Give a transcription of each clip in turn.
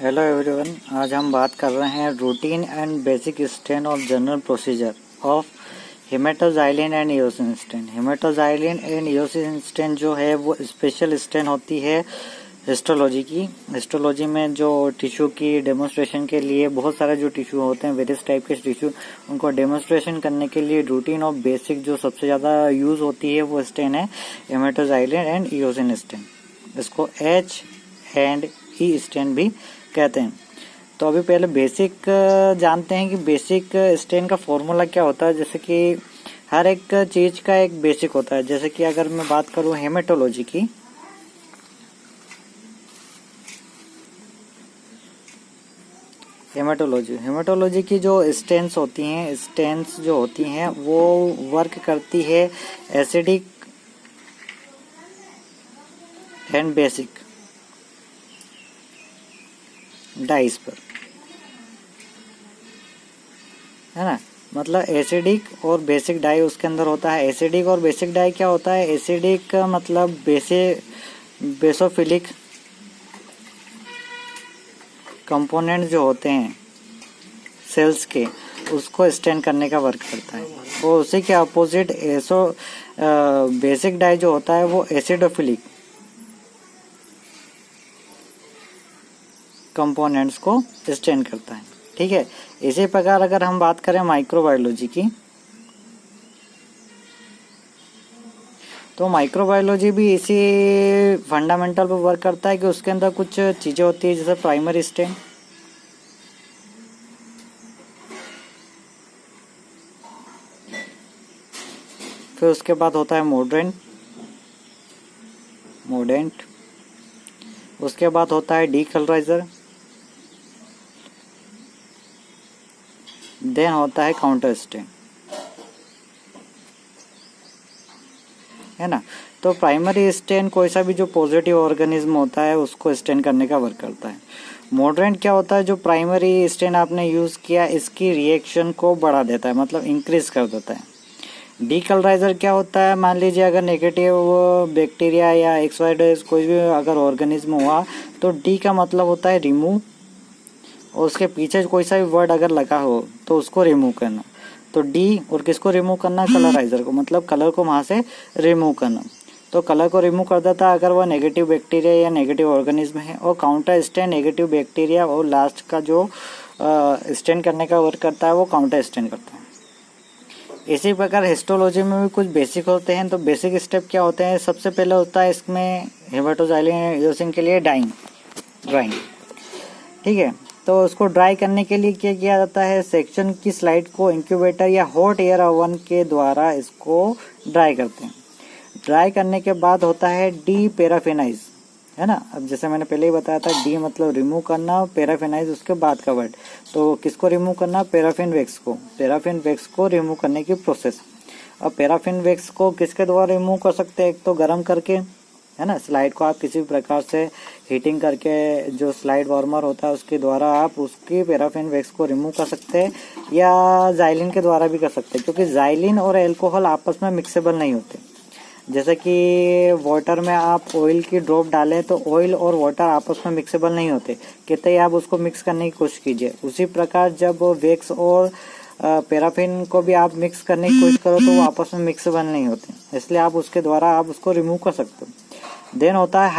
Hello everyone, आज हम बात कर रहे हैं routine and basic stain of general procedure of haematoxylin and eosin stain. Haematoxylin and eosin stain जो है वो स्पेशल स्टेन होती है हिस्टोलॉजी की। हिस्टोलॉजी में जो टिश्यू की डेमोन्स्ट्रेशन के लिए बहुत सारे जो टिश्यू होते हैं, वेरियस टाइप के टिश्यू, उनको डेमोन्स्ट्रेशन करने के लिए रूटीन और बेसिक जो सबसे ज़्यादा यूज़ होती है वो स्टेन है हेमेटोजाइलिन एंड इयोसिन स्टेन। इसको एच एंड ई स्टेन भी कहते हैं। तो अभी पहले बेसिक जानते हैं कि बेसिक स्टेन का फॉर्मूला क्या होता है। जैसे कि हर एक चीज का एक बेसिक होता है। जैसे कि अगर मैं बात करूं हेमेटोलॉजी की, हेमेटोलॉजी की जो स्टेन्स होती हैं वो वर्क करती है एसिडिक एंड बेसिक डाइस पर, है ना। मतलब एसिडिक और बेसिक डाई उसके अंदर होता है। एसिडिक और बेसिक डाई क्या होता है? एसिडिक का मतलब बेसोफिलिक कंपोनेंट जो होते हैं सेल्स के, उसको स्टेन करने का वर्क करता है। और उसी के अपोजिट बेसिक डाई जो होता है वो एसिडोफिलिक कंपोनेंट्स को स्टेन करता है। ठीक है। इसी प्रकार अगर हम बात करें माइक्रोबायोलॉजी की, तो माइक्रोबायोलॉजी भी इसी फंडामेंटल पर वर्क करता है कि उसके अंदर कुछ चीजें होती है जैसे प्राइमरी स्टेन, फिर उसके बाद होता है मोडेंट, उसके बाद होता है डीकलराइजर, देन होता है काउंटर स्टेन, है ना। तो प्राइमरी स्टेन कोई सा भी जो पॉजिटिव ऑर्गेनिज्म होता है उसको स्टेन करने का वर्क करता है। मॉडरेंट क्या होता है? जो प्राइमरी स्टेन आपने यूज किया इसकी रिएक्शन को बढ़ा देता है, मतलब इंक्रीज कर देता है। डीकलराइजर क्या होता है? मान लीजिए अगर नेगेटिव बैक्टीरिया या एक्सवाइडेज कोई भी अगर ऑर्गेनिज्म हुआ तो डी का मतलब होता है रिमूव, और उसके पीछे कोई सा भी वर्ड अगर लगा हो तो उसको रिमूव करना। तो डी और किसको रिमूव करना? कलराइजर को, मतलब कलर को वहां से रिमूव करना। तो कलर को रिमूव कर देता है अगर वह नेगेटिव बैक्टीरिया या नेगेटिव ऑर्गेनिज्म है। और काउंटर स्टेन नेगेटिव बैक्टीरिया और लास्ट का जो स्टेन करने का वर्क करता है वो काउंटर स्टेन करता है। इसी प्रकार हिस्टोलॉजी में भी कुछ बेसिक होते हैं। तो बेसिक स्टेप क्या होते हैं? सबसे पहले होता है इसमें हेमेटोजाइलिन इयोसिन के लिए ड्राइंग। ठीक है। तो उसको ड्राई करने के लिए क्या किया जाता है? सेक्शन की स्लाइड को इंक्यूबेटर या हॉट एयर ओवन के द्वारा इसको ड्राई करते हैं। ड्राई करने के बाद होता है डी पैराफिनाइज, है ना। अब जैसे मैंने पहले ही बताया था, डी मतलब रिमूव करना, पैराफिनाइज उसके बाद का वर्ड। तो किसको रिमूव करना? पैराफिन वैक्स को रिमूव करने की प्रोसेस। अब पैराफिन वैक्स को किसके द्वारा रिमूव कर सकते हैं? एक तो गर्म करके, है ना। स्लाइड को आप किसी भी प्रकार से हीटिंग करके, जो स्लाइड वार्मर होता है उसके द्वारा आप उसकी पैराफिन वैक्स को रिमूव कर सकते हैं, या जाइलिन के द्वारा भी कर सकते हैं, क्योंकि जाइलिन और अल्कोहल आपस में मिक्सेबल नहीं होते। जैसे कि वाटर में आप ऑयल की ड्रॉप डालें तो ऑयल और वाटर आपस में मिक्सेबल नहीं होते, कहते हैं आप उसको मिक्स करने की कोशिश कीजिए। उसी प्रकार जब वैक्स और पैराफिन को भी आप मिक्स करने की कोशिश करो तो वो आपस में मिक्सेबल नहीं होते, इसलिए आप उसके द्वारा आप उसको रिमूव कर सकते हो। देन होता है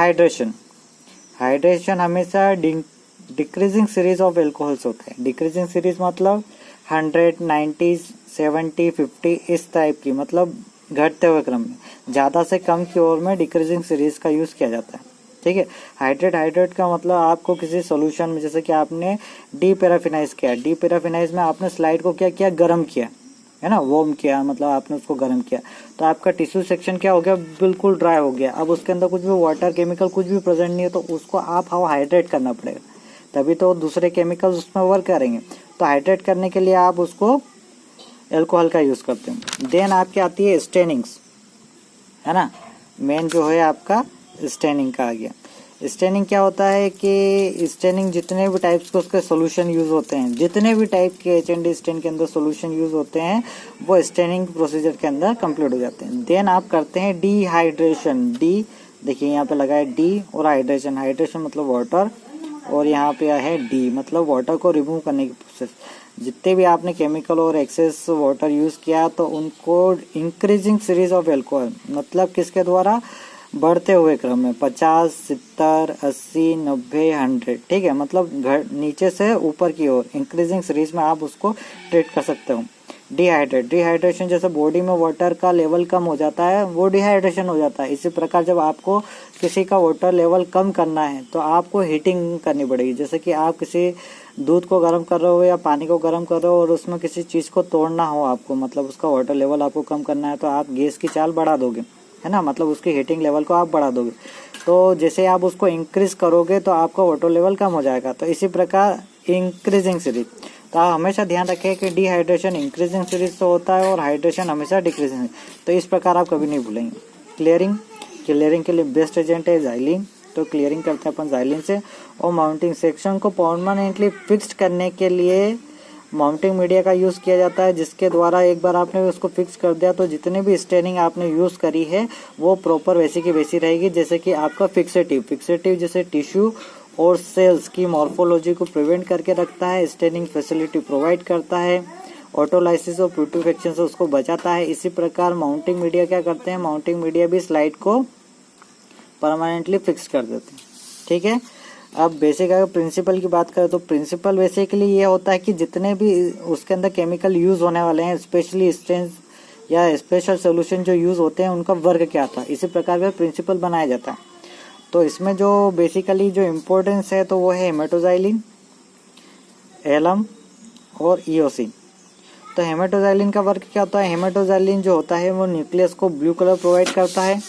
हाइड्रेशन हमेशा डिक्रीजिंग सीरीज ऑफ एल्कोहल्स होते हैं। डिक्रीजिंग सीरीज मतलब 100, 90, 70, 50 इस टाइप की, मतलब घटते हुए क्रम में, ज्यादा से कम की ओर में डिक्रीजिंग सीरीज का यूज किया जाता है। ठीक है। हाइड्रेट का मतलब आपको किसी सॉल्यूशन में, जैसे कि आपने डीपैराफिनाइज किया, डीपैराफिनाइज में आपने स्लाइड को क्या किया? गर्म किया, है ना, वार्म किया, मतलब आपने उसको गर्म किया, तो आपका टिश्यू सेक्शन क्या हो गया? बिल्कुल ड्राई हो गया। अब उसके अंदर कुछ भी वाटर केमिकल कुछ भी प्रेजेंट नहीं है, तो उसको आप हाइड्रेट करना पड़ेगा, तभी तो दूसरे केमिकल्स उसमें वर्क करेंगे। तो हाइड्रेट करने के लिए आप उसको एल्कोहल का यूज करते हैं। देन आपकी आती है स्टेनिंग्स, है ना। मेन जो है आपका स्टेनिंग का आ गया। स्टेनिंग क्या होता है कि स्टेनिंग जितने भी टाइप्स के उसके सॉल्यूशन यूज होते हैं, जितने भी टाइप के एच&डी स्टेन के अंदर सॉल्यूशन यूज होते हैं वो स्टेनिंग प्रोसीजर के अंदर कंप्लीट हो जाते हैं। देन आप करते हैं डिहाइड्रेशन। डी देखिए यहाँ पे लगा है डी, और हाइड्रेशन मतलब वाटर, और यहाँ पे है डी, मतलब वाटर को रिमूव करने की प्रोसेस। जितने भी आपने केमिकल और एक्सेस वाटर यूज़ किया तो उनको इंक्रीजिंग सीरीज ऑफ एल्कोहल, मतलब किसके द्वारा, बढ़ते हुए क्रम में 50, 70, 80, 90, 100, ठीक है, मतलब नीचे से ऊपर की ओर इंक्रीजिंग सीरीज में आप उसको ट्रीट कर सकते हो। डिहाइड्रेशन, जैसे बॉडी में वाटर का लेवल कम हो जाता है वो डिहाइड्रेशन हो जाता है। इसी प्रकार जब आपको किसी का वाटर लेवल कम करना है तो आपको हीटिंग करनी पड़ेगी। जैसे कि आप किसी दूध को गर्म कर रहे हो या पानी को गर्म कर रहे हो और उसमें किसी चीज़ को तोड़ना हो आपको, मतलब उसका वाटर लेवल आपको कम करना है, तो आप गैस की चाल बढ़ा दोगे, है ना, मतलब उसकी हीटिंग लेवल को आप बढ़ा दोगे। तो जैसे आप उसको इंक्रीज करोगे तो आपका वाटर लेवल कम हो जाएगा। तो इसी प्रकार इंक्रीजिंग सीरीज, तो आप हमेशा ध्यान रखें कि डिहाइड्रेशन इंक्रीजिंग सीरीज तो होता है और हाइड्रेशन हमेशा डिक्रीजिंग, तो इस प्रकार आप कभी नहीं भूलेंगे। क्लियरिंग के लिए बेस्ट एजेंट है जाइलिन, तो क्लियरिंग करते हैं अपन जाइलिन से। और माउंटिंग सेक्शन को परमानेंटली फिक्स्ड करने के लिए माउंटिंग मीडिया का यूज़ किया जाता है, जिसके द्वारा एक बार आपने उसको फिक्स कर दिया तो जितने भी स्टेनिंग आपने यूज़ करी है वो प्रॉपर वैसी की वैसी रहेगी। जैसे कि आपका फिक्सेटिव जैसे टिश्यू और सेल्स की मॉर्फोलॉजी को प्रिवेंट करके रखता है, स्टेनिंग फैसिलिटी प्रोवाइड करता है, ऑटोलाइसिस और प्यूट्रिफिकेशन से उसको बचाता है। इसी प्रकार माउंटिंग मीडिया क्या करते हैं, माउंटिंग मीडिया भी स्लाइड को परमानेंटली फिक्स कर देते हैं, ठीक है। अब बेसिक अगर प्रिंसिपल की बात करें तो प्रिंसिपल बेसिकली ये होता है कि जितने भी उसके अंदर केमिकल यूज़ होने वाले हैं, स्पेशली स्ट्रेंस या स्पेशल सोल्यूशन जो यूज़ होते हैं, उनका वर्क क्या था, इसी प्रकार का प्रिंसिपल बनाया जाता है। तो इसमें जो बेसिकली जो इम्पोर्टेंस है तो वो है हेमेटोजाइलिन, एलम और ईओसिन। तो हेमेटोजाइलिन का वर्क क्या होता है, हेमेटोजाइलिन जो होता है वो न्यूक्लियस को ब्लू कलर प्रोवाइड करता है,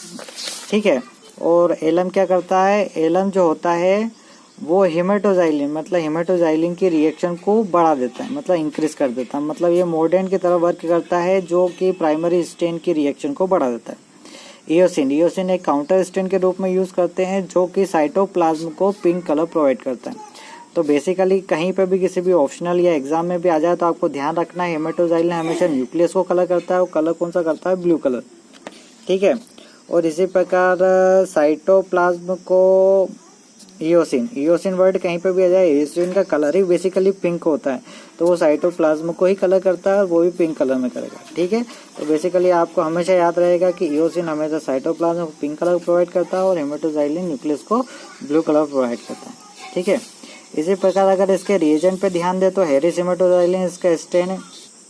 ठीक है। और एलम क्या करता है, एलम जो होता है वो हेमेटोजाइलिन, मतलब हेमेटोजाइलिन की रिएक्शन को बढ़ा देता है, मतलब इंक्रीज कर देता है, मतलब ये मोर्डेंट की तरह वर्क करता है जो कि प्राइमरी स्टेन की रिएक्शन को बढ़ा देता है। ईओसिन एक काउंटर स्टेन के रूप में यूज़ करते हैं जो कि साइटोप्लाज्म को पिंक कलर प्रोवाइड करता है। तो बेसिकली कहीं पर भी किसी भी ऑप्शनल या एग्जाम में भी आ जाए तो आपको ध्यान रखना है हेमेटोजाइलिन हमेशा न्यूक्लियस को कलर करता है, और कलर कौन सा करता है, ब्लू कलर, ठीक है। और इसी प्रकार साइटोप्लाज्म को ईओसिन वर्ड कहीं पे भी आ जाए, ईओसिन का कलर ही बेसिकली पिंक होता है, तो वो साइटोप्लाज्म को ही कलर करता है और वो भी पिंक कलर में करेगा, ठीक है। तो बेसिकली आपको हमेशा याद रहेगा कि ईओसिन हमेशा साइटोप्लाज्म को पिंक कलर प्रोवाइड करता है और हेमेटोजाइलिन न्यूक्लियस को ब्लू कलर प्रोवाइड करता है, ठीक है। इसी प्रकार अगर इसके रिएजेंट पे ध्यान दे तो हेरिस हेमेटोजाइलिन इसका स्टेन है।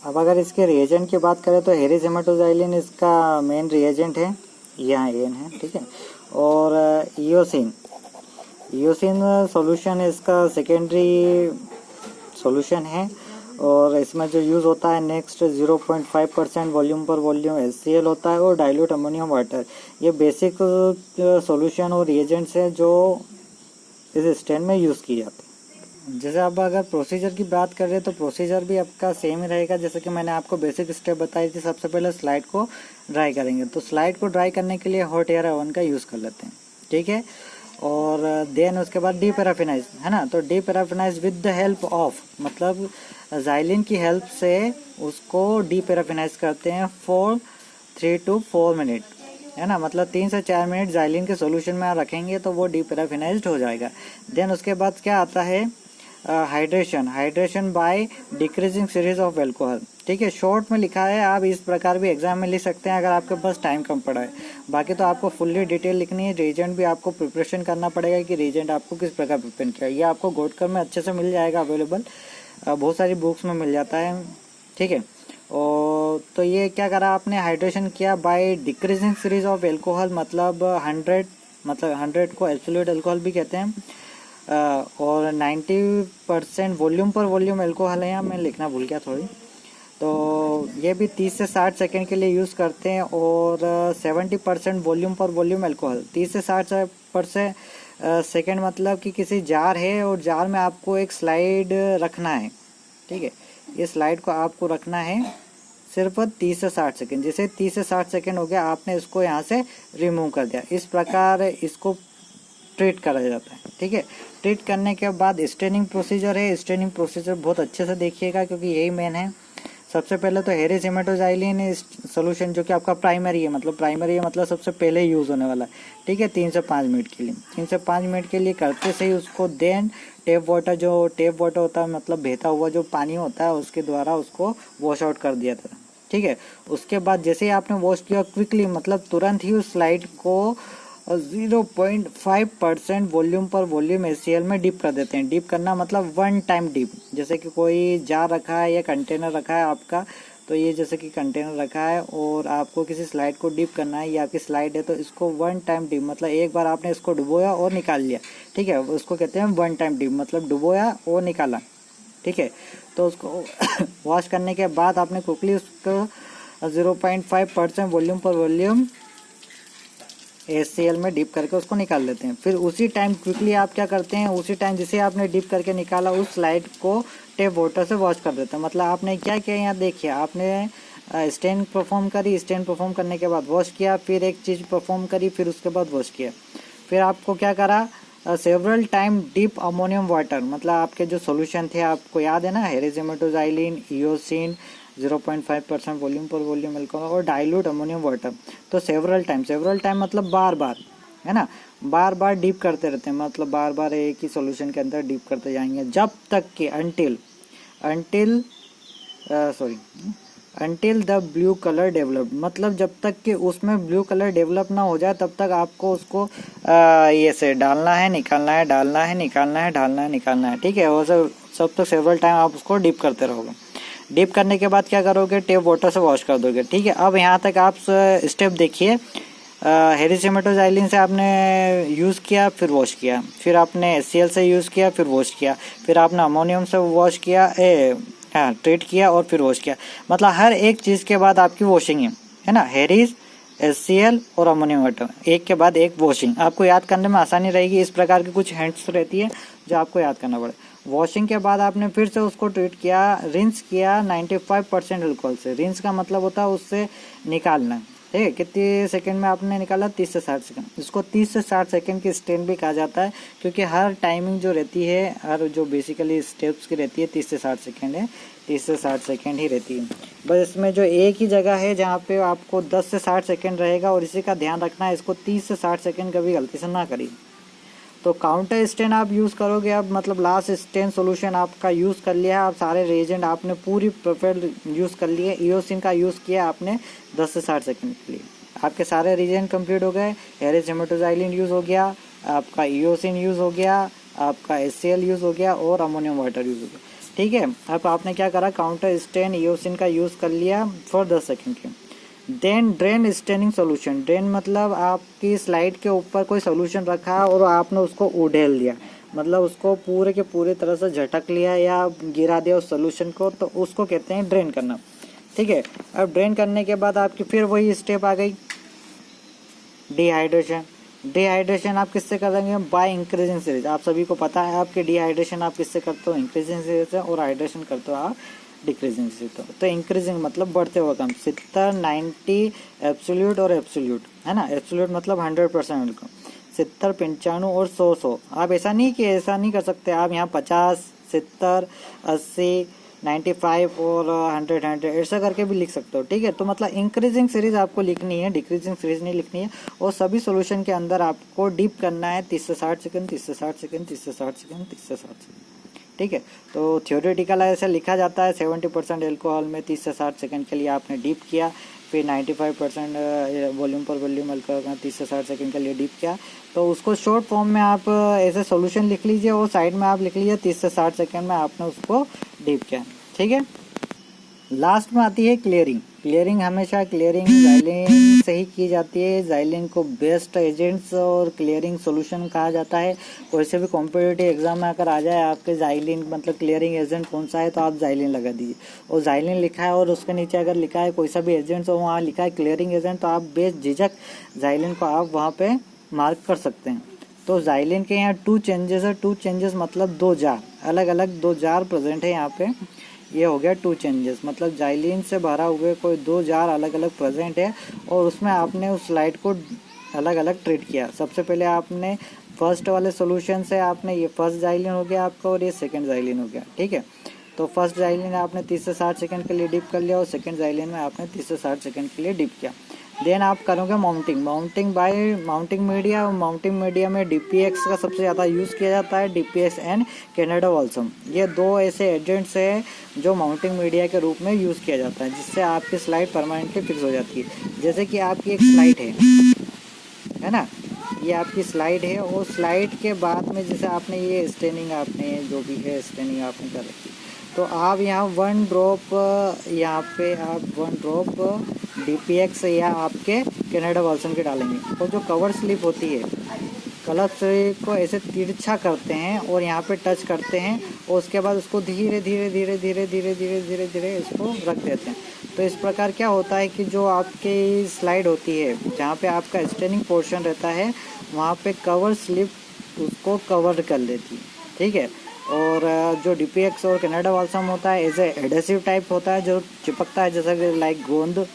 अब अगर इसके रिएजेंट की बात करें तो हेरिस हेमेटोजाइलिन इसका मेन रिएजेंट है, यहाँ एन है, ठीक है। और ईओसिन सॉल्यूशन इसका सेकेंडरी सॉल्यूशन है, और इसमें जो यूज़ होता है नेक्स्ट 0.5% वॉल्यूम पर वॉल्यूम HCl होता है और डाइल्यूट अमोनियम वाटर। ये बेसिक सॉल्यूशन और रिएजेंट्स हैं जो इस स्टेन में यूज़ किए जाते हैं। जैसे अब अगर प्रोसीजर की बात कर रहे हैं तो प्रोसीजर भी आपका सेम ही रहेगा, जैसे कि मैंने आपको बेसिक स्टेप बताई थी। सबसे पहले स्लाइड को ड्राई करेंगे, तो स्लाइड को ड्राई करने के लिए हॉट एयर ओवन का यूज़ कर लेते हैं, ठीक है। और देन उसके बाद डीपैराफिनाइज, है ना, तो डीपैराफिनाइज विद द हेल्प ऑफ, मतलब जाइलिन की हेल्प से उसको डीपैराफिनाइज करते हैं फॉर 3 to 4 मिनट, है ना, मतलब 3 से 4 मिनट जाइलिन के सॉल्यूशन में रखेंगे तो वो डीपैराफिनाइज्ड हो जाएगा। देन उसके बाद क्या आता है, hydration by decreasing series of alcohol, ठीक है। शॉर्ट में लिखा है, आप इस प्रकार भी एग्जाम में लिख सकते हैं अगर आपके पास टाइम कम पड़ा है। बाकी तो आपको फुल्ली डिटेल लिखनी है। रीजेंट भी आपको प्रिपरेशन करना पड़ेगा कि रीजेंट आपको किस प्रकार प्रिपेयर किया। ये आपको गोटकर में अच्छे से मिल जाएगा, अवेलेबल बहुत सारी बुक्स में मिल जाता है, ठीक है। और तो ये क्या करा आपने, हाइड्रेशन किया by decreasing series of alcohol, मतलब 100 को एब्सोल्यूट एल्कोहल भी कहते हैं, और 90% वॉल्यूम पर वॉल्यूम एल्कोहल है, यहाँ मैं लिखना भूल गया थोड़ी। तो ये भी 30 से 60 सेकेंड के लिए यूज़ करते हैं, और 70% वॉल्यूम पर वॉल्यूम एल्कोहल, 30 से 60% सेकेंड, मतलब कि किसी जार है और जार में आपको एक स्लाइड रखना है, ठीक है। ये स्लाइड को आपको रखना है सिर्फ 30 से 60 सेकेंड। जैसे 30 से 60 सेकेंड हो गया, आपने इसको यहाँ से रिमूव कर दिया। इस प्रकार इसको ट्रीट करा जाता है, ठीक है। ट्रीट करने के बाद स्टेनिंग प्रोसीजर है। स्टेनिंग प्रोसीजर बहुत अच्छे से देखिएगा क्योंकि यही मेन है। सबसे पहले तो हेरिसिमेटोजाइलिन सोल्यूशन जो कि आपका प्राइमरी है, मतलब सबसे पहले यूज़ होने वाला है, ठीक है, 3 से 5 मिनट के लिए, 3 से 5 मिनट के लिए करते सही उसको देन टेप वाटर होता है, मतलब बहता हुआ जो पानी होता है उसके द्वारा उसको वॉश आउट कर दिया था, ठीक है। उसके बाद जैसे ही आपने वॉश किया क्विकली, मतलब तुरंत ही उस स्लाइड को 0.5% वॉल्यूम पर वॉल्यूम HCl में डिप कर देते हैं। डिप करना मतलब वन टाइम डिप, जैसे कि कोई जार रखा है या कंटेनर रखा है आपका, तो ये जैसे कि कंटेनर रखा है और आपको किसी स्लाइड को डिप करना है, ये आपकी स्लाइड है, तो इसको वन टाइम डिप मतलब एक बार आपने इसको डुबोया और निकाल लिया, ठीक है, उसको कहते हैं वन टाइम डिप, मतलब डुबोया और निकाला, ठीक है। तो उसको वॉश करने के बाद आपने क्विकली उसको 0.5% वॉल्यूम पर वॉल्यूम HCl में डिप करके उसको निकाल लेते हैं। फिर उसी टाइम क्विकली आप क्या करते हैं, उसी टाइम जिसे आपने डिप करके निकाला उस स्लाइड को टेप वाटर से वॉश कर देते हैं। मतलब आपने क्या किया, यहाँ देखिए, आपने स्टेन परफॉर्म करी, स्टेन परफॉर्म करने के बाद वॉश किया, फिर एक चीज़ परफॉर्म करी, फिर उसके बाद वॉश किया, फिर आपको क्या करा, several time dip ammonium water, मतलब आपके जो सोल्यूशन थे आपको याद है ना, हेरिसिमेटोजाइलिन, इयोसिन, 0.5% वॉल्यूम पर वॉल्यूम अल्कोहल और डाइल्यूट अमोनियम वाटर। तो सेवरल टाइम मतलब बार बार, है ना, बार बार डीप करते रहते हैं, मतलब बार बार एक ही सॉल्यूशन के अंदर डीप करते जाएंगे जब तक कि until the blue colour develop, मतलब जब तक कि उसमें ब्लू कलर डेवलप ना हो जाए तब तक आपको उसको ये से डालना है, निकालना है, डालना है, निकालना है, डालना है, निकालना है, ठीक है। वो सब तक सेवरल टाइम आप उसको डीप करते रहोगे। डीप करने के बाद क्या करोगे, टेप वाटर से वॉश कर दोगे, ठीक है। अब यहाँ तक आप स्टेप देखिए, हेरिसिमेटोजाइलिन से आपने यूज़ किया, फिर वॉश किया, फिर आपने HCl से यूज़ किया, फिर वॉश किया, फिर आपने अमोनियम से वॉश किया, ट्रीट किया और फिर वॉश किया, मतलब हर एक चीज़ के बाद आपकी वॉशिंग है ना, हेरिस, HCl और अमोनियम वाटर, एक के बाद एक वॉशिंग। आपको याद करने में आसानी रहेगी, इस प्रकार की कुछ हिंट्स रहती है जो आपको याद करना पड़े। वॉशिंग के बाद आपने फिर से उसको ट्रीट किया, रिंस किया 95% अल्कोहल से। रिंस का मतलब होता है उससे निकालना, ठीक है। कितने सेकंड में आपने निकाला, 30 से 60 सेकंड। इसको 30 से 60 सेकंड की स्टेन भी कहा जाता है, क्योंकि हर टाइमिंग जो रहती है, हर जो बेसिकली स्टेप्स की रहती है 30 से 60 सेकंड है, 30 से 60 सेकंड ही रहती है। बस इसमें जो एक ही जगह है जहाँ पे आपको 10 से 60 सेकंड रहेगा, और इसी का ध्यान रखना है, इसको 30 से 60 सेकंड कभी गलती से ना करिए। तो काउंटर स्टेन आप यूज़ करोगे, अब मतलब लास्ट स्टेन सॉल्यूशन आपका यूज़ कर लिया है, आप सारे रिएजेंट आपने पूरी प्रोफाइल यूज़ कर लिए, इयोसिन का यूज़ किया आपने 10 से 60 सेकंड के लिए, आपके सारे रिएजेंट कंप्लीट हो गए। हेरिसिमेटोजाइलिन यूज़ हो गया, आपका इयोसिन यूज़ हो गया, आपका HCl यूज़ हो गया और अमोनियम वाटर यूज़ हो गया, ठीक है। अब आपने क्या करा, काउंटर स्टेन इयोसिन का यूज़ कर लिया फॉर 10 सेकेंड के। Then drain staining solution, drain मतलब आपकी स्लाइड के ऊपर कोई सोल्यूशन रखा और आपने उसको उड़ेल दिया, मतलब उसको पूरे के पूरे तरह से झटक लिया या गिरा दिया उस सोल्यूशन को, तो उसको कहते हैं ड्रेन करना, ठीक है। अब ड्रेन करने के बाद आपकी फिर वही स्टेप आ गई, डिहाइड्रेशन। डिहाइड्रेशन आप किससे करेंगे, बाय इंक्रीजिंग सीरीज। आप सभी को पता है आपके डिहाइड्रेशन आप किससे करते हो, इंक्रीजिंग सीरीज से, और हाइड्रेशन करते हो आप डिक्रीजिंग से। तो इंक्रीजिंग मतलब बढ़ते हुए कम, 70, 90 एब्सोल्यूट और एब्सोल्यूट, है ना। एब्सोल्यूट मतलब 100%, 70, 95 और 100। आप ऐसा नहीं कर सकते, आप यहाँ 50, 70, 80, 95 और 100 ऐसा करके भी लिख सकते हो, ठीक है। तो मतलब इंक्रीजिंग सीरीज आपको लिखनी है, डिक्रीजिंग सीरीज नहीं लिखनी है। और सभी सॉल्यूशन के अंदर आपको डीप करना है 30 से 60 सेकंड, 30 से 60 सेकंड, 30 से 60 सेकंड, 30 से 60 सेकंड, ठीक है। तो थियोरेटिकल ऐसे लिखा जाता है, 70% एल्कोहल में 30 से 60 सेकंड के लिए आपने डीप किया, फिर 95% वॉल्यूम पर वॉल्यूम अल्कोहल का 30 से 60 सेकंड के लिए डीप किया। तो उसको शॉर्ट फॉर्म में आप ऐसे सॉल्यूशन लिख लीजिए और साइड में आप लिख लीजिए 30 से 60 सेकंड में आपने उसको डीप किया, ठीक है। लास्ट में आती है क्लियरिंग। क्लियरिंग हमेशा जाइलिन से ही की जाती है। जाइलिन को बेस्ट एजेंट्स और क्लियरिंग सॉल्यूशन कहा जाता है। कोई से भी कॉम्पिटिटिव एग्जाम में अगर आ जाए आपके जाइलिन मतलब क्लियरिंग एजेंट कौन सा है, तो आप जाइलिन लगा दीजिए। और जाइलिन लिखा है और उसके नीचे अगर लिखा है कोई सा भी एजेंट और वहाँ लिखा है क्लियरिंग एजेंट, तो आप बेझिझक जाइलिन को आप वहाँ पे मार्क कर सकते हैं। तो जाइलिन के यहाँ 2 चेंजेस है। 2 चेंजेस मतलब 2 जार, अलग अलग 2 जार प्रेजेंट है यहाँ पे। ये हो गया 2 चेंजेस, मतलब जाइलिन से भरा हुए कोई 2 जार अलग अलग प्रेजेंट है, और उसमें आपने उस स्लाइड को अलग अलग ट्रीट किया। सबसे पहले आपने फर्स्ट वाले सॉल्यूशन से आपने ये फर्स्ट जाइलिन हो गया आपका, और ये सेकंड जाइलिन हो गया, ठीक है। तो फर्स्ट जाइलिन आपने 30 से 60 सेकंड के लिए डिप कर लिया और सेकंड जाइलिन में आपने 30 से 60 सेकंड के लिए डिप किया। देन आप करोगे माउंटिंग बाय माउंटिंग मीडिया में डीपीएक्स का सबसे ज़्यादा यूज़ किया जाता है, डीपीएक्स एंड कैनेडा बाल्सम। ये दो ऐसे एजेंट्स हैं जो माउंटिंग मीडिया के रूप में यूज़ किया जाता है, जिससे आपकी स्लाइड परमानेंटली फिक्स हो जाती है। जैसे कि आपकी एक स्लाइड है ना, ये आपकी स्लाइड है और स्लाइड के बाद में जैसे आपने ये स्टेनिंग आपने जो भी है स्टेनिंग आपने कर रखी, तो आप यहाँ 1 ड्रॉप यहाँ पे आप 1 ड्रॉप डीपीएक्स या आपके कैनेडा बाल्सम के डालेंगे। और जो कवर स्लिप होती है, कलर स्लिप को ऐसे तिरछा करते हैं और यहाँ पे टच करते हैं और उसके बाद उसको धीरे धीरे इसको रख देते हैं। तो इस प्रकार क्या होता है कि जो आपकी स्लाइड होती है जहाँ पे आपका स्टेनिंग पोर्शन रहता है, वहाँ पे कवर स्लिप उसको कवर कर लेती है, ठीक है। और जो डीपीएक्स और कैनेडा बाल्सम होता है एज एडेसिव टाइप होता है, जो चिपकता है, जैसा कि लाइक गोंद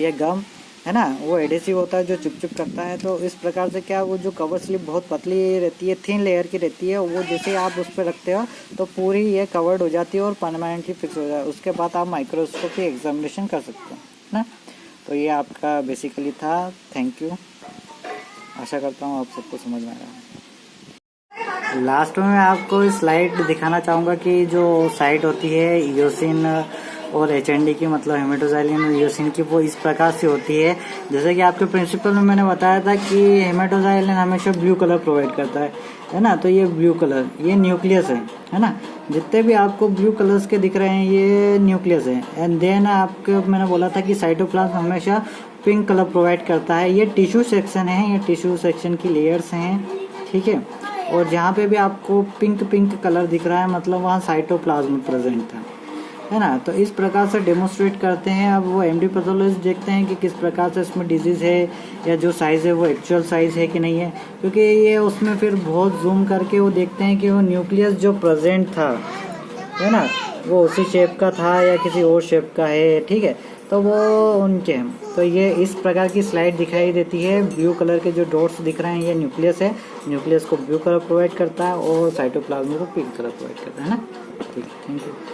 या गम है ना, वो एडेसिव होता है जो चिपचिप करता है। तो इस प्रकार से क्या वो जो कवर स्लिप बहुत पतली रहती है, थिन लेयर की रहती है, वो जैसे आप उस पर रखते हो तो पूरी ये कवर्ड हो जाती है और परमानेंटली फिक्स हो जाता है। उसके बाद आप माइक्रोस्कोप की एग्जामिनेशन कर सकते हो ना। तो ये आपका बेसिकली था। थैंक यू, आशा करता हूँ आप सबको समझ में आया। लास्ट में मैं आपको स्लाइड दिखाना चाहूँगा कि जो साइट होती है ईओसिन और एचएनडी की, मतलब हेमेटोजाइलिन और ईओसिन की, वो इस प्रकार से होती है। जैसे कि आपके प्रिंसिपल में मैंने बताया था कि हेमेटोजाइलिन हमेशा ब्लू कलर प्रोवाइड करता है ना। तो ये ब्लू कलर ये न्यूक्लियस है ना। जितने भी आपको ब्लू कलर्स के दिख रहे हैं ये न्यूक्लियस है। एंड देन आपको मैंने बोला था कि साइटोप्लाज्म हमेशा पिंक कलर प्रोवाइड करता है। ये टिश्यू सेक्शन है, ये टिश्यू सेक्शन की लेयर्स हैं, ठीक है। और जहाँ पे भी आपको पिंक कलर दिख रहा है मतलब वहाँ साइटोप्लाज्म प्रेजेंट है ना। तो इस प्रकार से डेमोन्स्ट्रेट करते हैं। अब वो एमडी पैथोलॉजिस्ट देखते हैं कि किस प्रकार से इसमें डिजीज़ है या जो साइज़ है वो एक्चुअल साइज़ है कि नहीं है, क्योंकि ये उसमें फिर बहुत जूम करके वो देखते हैं कि वो न्यूक्लियस जो प्रेजेंट था है ना, वो उसी शेप का था या किसी और शेप का है, ठीक है। तो वो उनके तो ये इस प्रकार की स्लाइड दिखाई देती है। ब्लू कलर के जो डॉट्स दिख रहे हैं ये न्यूक्लियस है, न्यूक्लियस को ब्लू कलर प्रोवाइड करता है और साइटोप्लाज्म को पिंक कलर प्रोवाइड करता है ना। ठीक है, थैंक यू।